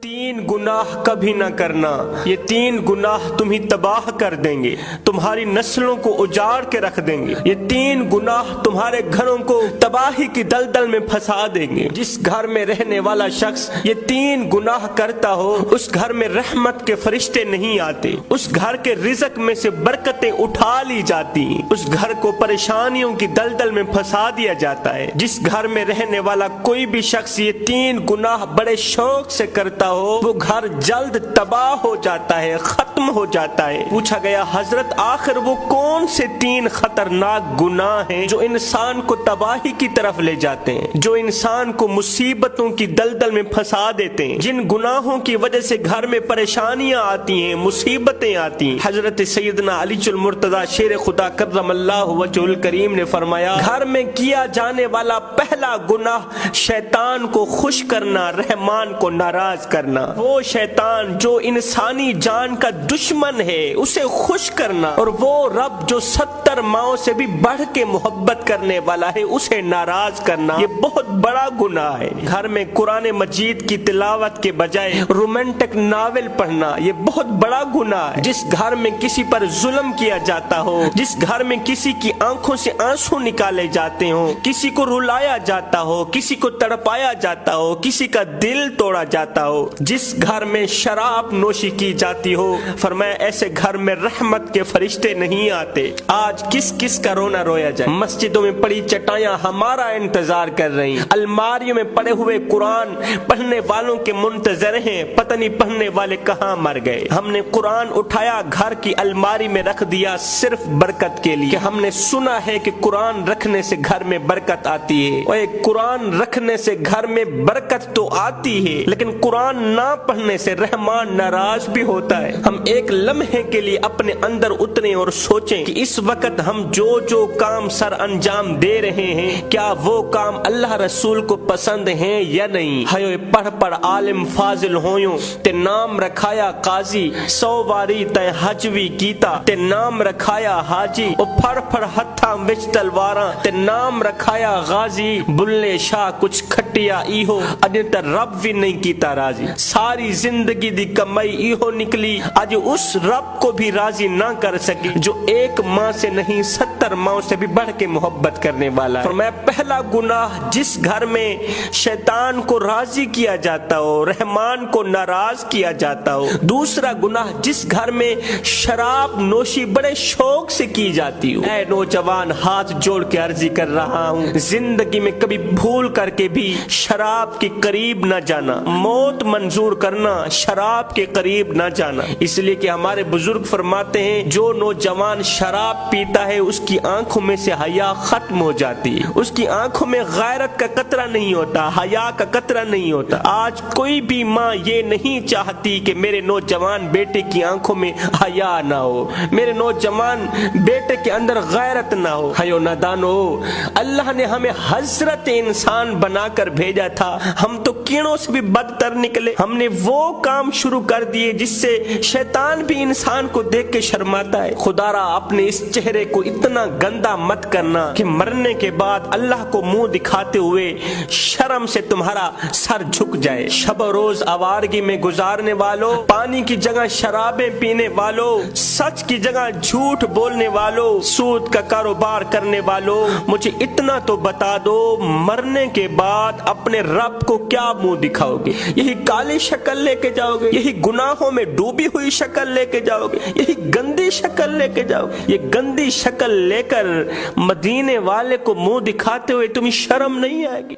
तीन गुनाह कभी ना करना, ये तीन गुनाह तुम्हें तबाह कर देंगे, तुम्हारी नस्लों को उजाड़ के रख देंगे। ये तीन गुनाह तुम्हारे घरों को तबाही की दलदल में फंसा देंगे। जिस घर में रहने वाला शख्स ये तीन गुनाह करता हो, उस घर में रहमत के फरिश्ते नहीं आते, उस घर के रिज़्क में से बरकतें उठा ली जाती, उस घर को परेशानियों की दलदल में फंसा दिया जाता है। जिस घर में रहने वाला कोई भी शख्स ये तीन गुनाह बड़े शौक से करता हो, वो घर जल्द तबाह हो जाता है, खत्म हो जाता है। पूछा गया, हजरत आखिर वो कौन से तीन खतरनाक गुनाह हैं जो इंसान को तबाही की तरफ ले जाते हैं, जो इंसान को मुसीबतों की दलदल में फंसा देते हैं, जिन गुनाहों की वजह से घर में परेशानियां आती हैं, मुसीबतें आती हैं। हजरत सैयदना अली मुर्तजा शेर खुदा कर्रमल्लाहु वजहुल करीम ने फरमाया, घर में किया जाने वाला पहला गुनाह शैतान को खुश करना, रहमान को नाराज करना। वो शैतान जो इंसानी जान का दुश्मन है उसे खुश करना, और वो रब जो 70 माओं से भी बढ़ के मोहब्बत करने वाला है उसे नाराज करना, ये बहुत बड़ा गुनाह है। घर में कुरान मजीद की तिलावत के बजाय रोमांटिक नावल पढ़ना, ये बहुत बड़ा गुनाह है। जिस घर में किसी पर जुल्म किया जाता हो, जिस घर में किसी की आंखों से आंसू निकाले जाते हो, किसी को रुलाया जाता हो, किसी को तड़पाया जाता हो, किसी का दिल तोड़ा जाता हो, जिस घर में शराब नोशी की जाती हो, फरमाया ऐसे घर में रहमत के फरिश्ते नहीं आते। आज किस किस का रोना रोया जाए। मस्जिदों में पड़ी चटाइयां हमारा इंतजार कर रही, अलमारियों में पड़े हुए कुरान पढ़ने वालों के मुंतजर हैं, पता नहीं पढ़ने वाले कहाँ मर गए। हमने कुरान उठाया, घर की अलमारी में रख दिया सिर्फ बरकत के लिए, कि हमने सुना है कि कुरान रखने से घर में बरकत आती है। और कुरान रखने से घर में बरकत तो आती है, लेकिन कुरान ना पढ़ने से रहमान नाराज भी होता है। हम एक लम्हे के लिए अपने अंदर उतरे और सोचें कि इस वक्त हम जो जो काम सर अंजाम दे रहे हैं, क्या वो काम अल्लाह रसूल को पसंद है या नहीं। हयो पढ़ पढ़ आलिम फाजिल होयो, ते नाम रखाया काजी, 100 वारी तय हजवी कीता, ते नाम रखाया हाजी, ओ फड़ फड़ हथा विच तलवारा, ते नाम रखाया गाजी, बुल्ले शाह कुछ खटिया इहो, अज त रब भी नहीं कीता राजी। सारी जिंदगी दी कमाई इहो निकली, आज उस रब को भी राजी ना कर सकी जो एक माँ से नहीं 70 माओं से भी बढ़ के मोहब्बत करने वाला है। फरमाया पहला गुनाह जिस घर में शैतान को राजी किया जाता हो, रहमान को नाराज किया जाता हो। दूसरा गुनाह जिस घर में शराब नोशी बड़े शौक से की जाती हो। ऐ नौजवान, हाथ जोड़ के अर्जी कर रहा हूँ, जिंदगी में कभी भूल करके भी शराब के करीब न जाना, मौत मंजूर करना, शराब के करीब न जाना। इसलिए कि हमारे बुजुर्ग फरमाते हैं, जो नौजवान शराब पीता है उसकी आंखों में से हया खत्म हो जाती है, उसकी आंखों में गैरत का कतरा नहीं होता, हया का कतरा नहीं होता। आज कोई भी माँ ये नहीं चाहती कि मेरे नौजवान बेटे की आंखों में हया ना हो, मेरे नौजवान बेटे के अंदर गैरत ना हो। हयो नादानो, अल्लाह ने हमें हजरत इंसान बनाकर भेजा था, हम तो कीड़ों से भी बदतर निकले। हमने वो काम शुरू कर दिए जिससे शैतान भी इंसान को देख के शर्माता है। खुदारा अपने इस चेहरे को इतना गंदा मत करना कि मरने के बाद अल्लाह को मुंह दिखाते हुए शर्म से तुम्हारा सर झुक जाए। शब रोज आवारगी में गुजारने वालों, पानी की जगह शराबें पीने वालों, सच की जगह झूठ बोलने वालों, सूद का कारोबार करने वालों, मुझे इतना तो बता दो, मरने के बाद अपने रब को क्या मुंह दिखाओगे? यही काली शक्ल लेके जाओगे? यही गुनाहों में डूबी हुई शक्ल लेके जाओगे? यही गंदी शक्ल लेके जाओगे? ये गंदी शक्ल लेकर मदीने वाले को मुंह दिखाते हुए तुम्हें शर्म नहीं आएगी?